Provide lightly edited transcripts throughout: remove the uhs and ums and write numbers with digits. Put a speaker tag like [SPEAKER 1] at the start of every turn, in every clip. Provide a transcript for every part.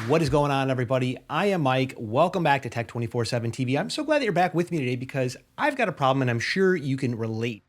[SPEAKER 1] What is going on, everybody? I am Mike. Welcome back to Tech 24/7 TV. I'm so glad that you're back with me today because I've got a problem and I'm sure you can relate.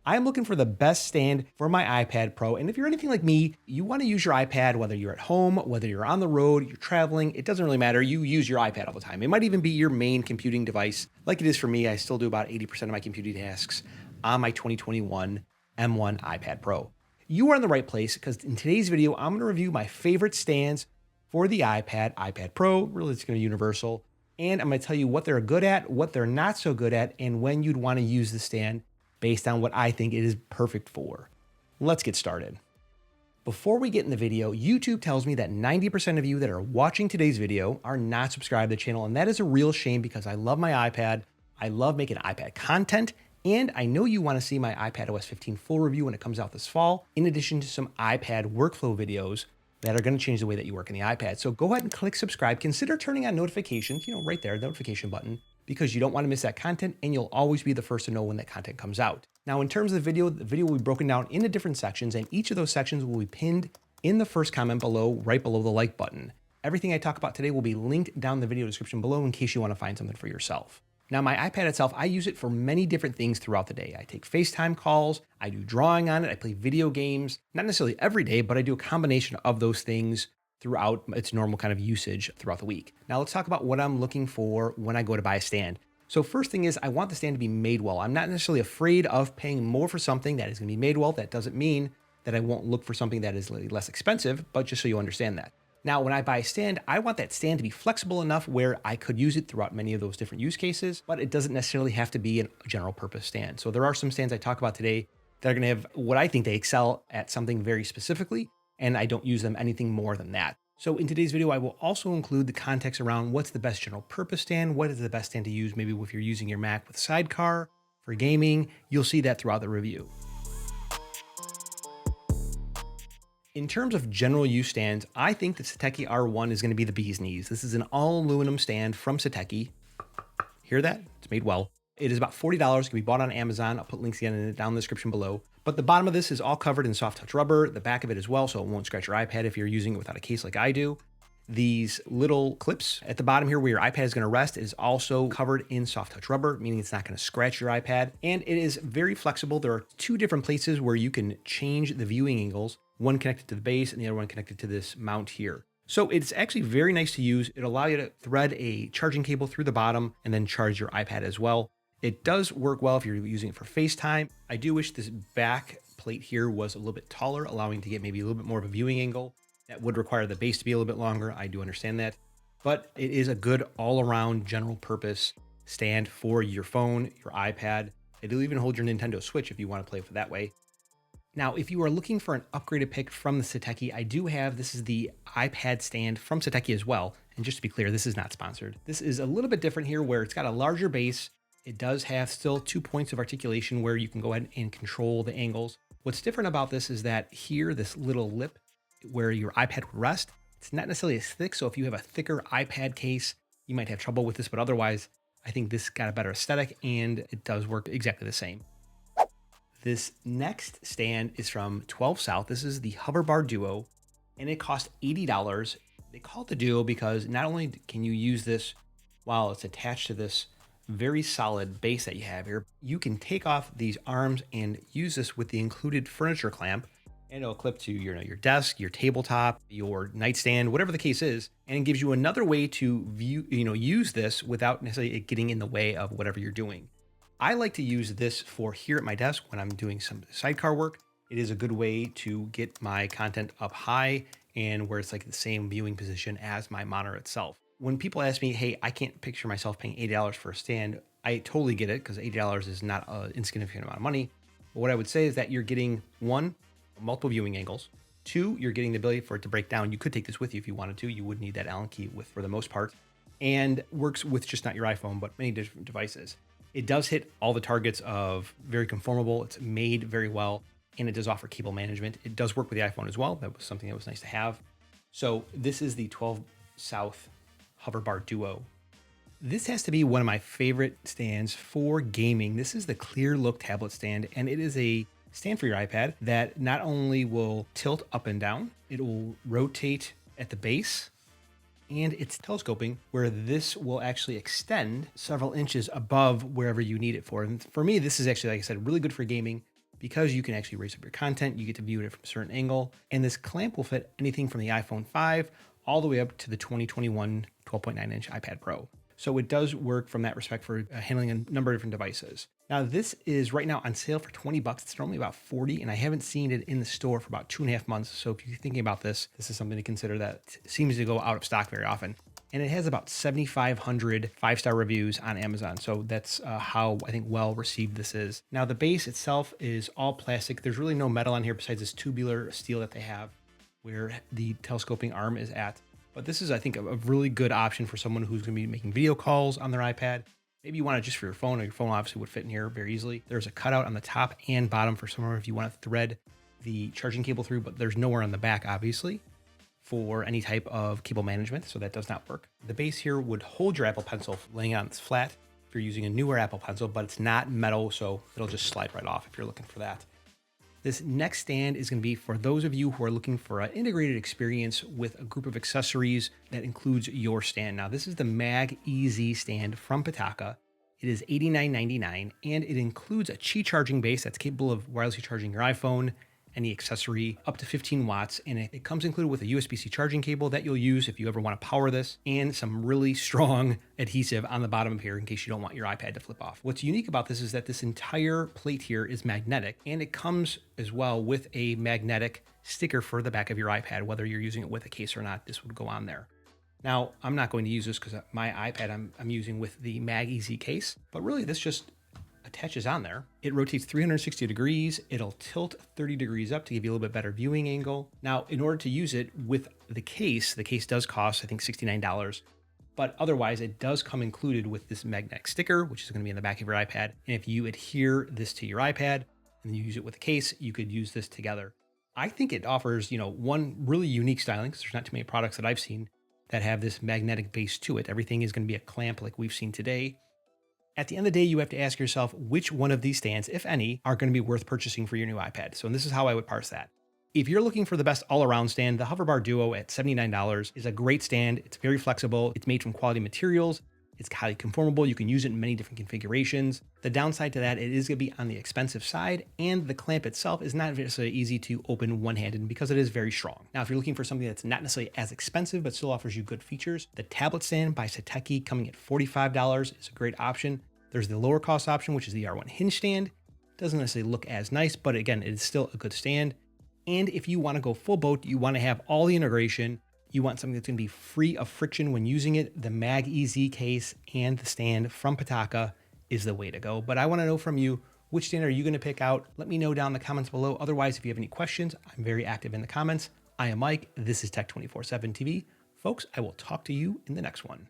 [SPEAKER 1] I'm looking for the best stand for my iPad Pro. And if you're anything like me, you want to use your iPad, whether you're at home, whether you're on the road, you're traveling, it doesn't really matter. You use your iPad all the time. It might even be your main computing device. Like it is for me, I still do about 80% of my computing tasks on my 2021 M1 iPad Pro. You are in the right place because in today's video, I'm going to review my favorite stands for the iPad, iPad Pro, really it's going to be universal. And I'm going to tell you what they're good at, what they're not so good at, and when you'd want to use the stand based on what I think it is perfect for. Let's get started. Before we get in the video, YouTube tells me that 90% of you that are watching today's video are not subscribed to the channel, and that is a real shame because I love my iPad, I love making iPad content, and I know you want to see my iPad OS 15 full review when it comes out this fall, in addition to some iPad workflow videos that are going to change the way that you work on the iPad. So go ahead and click subscribe. Consider turning on notifications, right there, the notification button, because you don't want to miss that content and you'll always be the first to know when that content comes out. Now, in terms of the video will be broken down into different sections, and each of those sections will be pinned in the first comment below, right below the like button. Everything I talk about today will be linked down in the video description below in case you want to find something for yourself. Now, my iPad itself, I use it for many different things throughout the day. I take FaceTime calls, I do drawing on it, I play video games, not necessarily every day, but I do a combination of those things throughout its normal kind of usage throughout the week. Now, let's talk about what I'm looking for when I go to buy a stand. So first thing is I want the stand to be made well. I'm not necessarily afraid of paying more for something that is going to be made well. That doesn't mean that I won't look for something that is less expensive, but just so you understand that. Now, when I buy a stand, I want that stand to be flexible enough where I could use it throughout many of those different use cases, but it doesn't necessarily have to be a general purpose stand. So there are some stands I talk about today that are going to have what I think they excel at something very specifically, and I don't use them anything more than that. So in today's video, I will also include the context around what's the best general purpose stand, what is the best stand to use, maybe if you're using your Mac with Sidecar for gaming. You'll see that throughout the review. In terms of general use stands, I think the Satechi R1 is going to be the bee's knees. This is an all aluminum stand from Satechi. Hear that? It's made well. It is about $40. It can be bought on Amazon. I'll put links again down in the description below. But the bottom of this is all covered in soft touch rubber, the back of it as well, so it won't scratch your iPad if you're using it without a case like I do. These little clips at the bottom here where your iPad is going to rest is also covered in soft touch rubber, meaning it's not going to scratch your iPad. And it is very flexible. There are two different places where you can change the viewing angles, one connected to the base and the other one connected to this mount here. So it's actually very nice to use. It'll allow you to thread a charging cable through the bottom and then charge your iPad as well. It does work well if you're using it for FaceTime. I do wish this back plate here was a little bit taller, allowing to get maybe a little bit more of a viewing angle. That would require the base to be a little bit longer. I do understand that, but it is a good all-around general purpose stand for your phone, your iPad. It'll even hold your Nintendo Switch if you want to play with it that way. Now, if you are looking for an upgraded pick from the Satechi, I do have, this is the iPad stand from Satechi as well. And just to be clear, this is not sponsored. This is a little bit different here where it's got a larger base. It does have still 2 points of articulation where you can go ahead and control the angles. What's different about this is that here, this little lip where your iPad would rest, it's not necessarily as thick. So if you have a thicker iPad case, you might have trouble with this, but otherwise, I think this got a better aesthetic and it does work exactly the same. This next stand is from 12 South. This is the HoverBar Duo, and it cost $80. They call it the Duo because not only can you use this while it's attached to this very solid base that you have here, you can take off these arms and use this with the included furniture clamp, and it'll clip to your desk, your tabletop, your nightstand, whatever the case is, and it gives you another way to use this without necessarily it getting in the way of whatever you're doing. I like to use this for here at my desk when I'm doing some sidecar work. It is a good way to get my content up high and where it's like the same viewing position as my monitor itself. When people ask me, hey, I can't picture myself paying $80 for a stand, I totally get it because $80 is not an insignificant amount of money. But what I would say is that you're getting one, multiple viewing angles. Two, you're getting the ability for it to break down. You could take this with you if you wanted to. You would need that Allen key for the most part. And works with just not your iPhone, but many different devices. It does hit all the targets of very conformable. It's made very well, and it does offer cable management. It does work with the iPhone as well. That was something that was nice to have. So this is the 12 South HoverBar Duo. This has to be one of my favorite stands for gaming. This is the ClearLook tablet stand, and it is a stand for your iPad that not only will tilt up and down, it will rotate at the base, and it's telescoping, where this will actually extend several inches above wherever you need it for. And for me, this is actually, like I said, really good for gaming because you can actually raise up your content. You get to view it from a certain angle. And this clamp will fit anything from the iPhone 5 all the way up to the 2021 12.9-inch iPad Pro. So it does work from that respect for handling a number of different devices. Now this is right now on sale for $20. It's normally about $40, and I haven't seen it in the store for about 2.5 months. So if you're thinking about this, this is something to consider that seems to go out of stock very often. And it has about 7,500 5-star reviews on Amazon. So that's how I think well received this is. Now the base itself is all plastic. There's really no metal on here besides this tubular steel that they have where the telescoping arm is at. But this is, I think, a really good option for someone who's going to be making video calls on their iPad. Maybe you want it just for your phone, or your phone obviously would fit in here very easily. There's a cutout on the top and bottom for somewhere if you want to thread the charging cable through, but there's nowhere on the back, obviously, for any type of cable management, so that does not work. The base here would hold your Apple Pencil laying on this flat if you're using a newer Apple Pencil, but it's not metal, so it'll just slide right off if you're looking for that. This next stand is going to be for those of you who are looking for an integrated experience with a group of accessories that includes your stand. Now, this is the MagEZ stand from Pitaka. It is $89.99, and it includes a Qi charging base that's capable of wirelessly charging your iPhone, any accessory, up to 15 watts. And it comes included with a USB-C charging cable that you'll use if you ever want to power this, and some really strong adhesive on the bottom of here in case you don't want your iPad to flip off. What's unique about this is that this entire plate here is magnetic, and it comes as well with a magnetic sticker for the back of your iPad. Whether you're using it with a case or not, this would go on there. Now, I'm not going to use this because my iPad I'm using with the MagEZ case, but really this just attaches on there. It rotates 360 degrees. It'll tilt 30 degrees up to give you a little bit better viewing angle. Now, in order to use it with the case does cost, I think, $69, but otherwise it does come included with this magnetic sticker, which is going to be in the back of your iPad. And if you adhere this to your iPad and you use it with a case, you could use this together. I think it offers, one really unique styling, because there's not too many products that I've seen that have this magnetic base to it. Everything is going to be a clamp like we've seen today. At the end of the day, you have to ask yourself which one of these stands, if any, are going to be worth purchasing for your new iPad. So this is how I would parse that. If you're looking for the best all-around stand, the HoverBar Duo at $79 is a great stand. It's very flexible. It's made from quality materials. It's highly conformable. You can use it in many different configurations. The downside to that, it is going to be on the expensive side, and the clamp itself is not necessarily easy to open one-handed because it is very strong. Now, if you're looking for something that's not necessarily as expensive but still offers you good features, the tablet stand by Satechi coming at $45 is a great option. There's the lower cost option, which is the R1 hinge stand. Doesn't necessarily look as nice, but again, it is still a good stand. And if you want to go full boat, you want to have all the integration, you want something that's going to be free of friction when using it, the MagEZ case and the stand from Pitaka is the way to go. But I want to know from you, which stand are you going to pick out? Let me know down in the comments below. Otherwise, if you have any questions, I'm very active in the comments. I am Mike. This is Tech 24/7 TV. Folks, I will talk to you in the next one.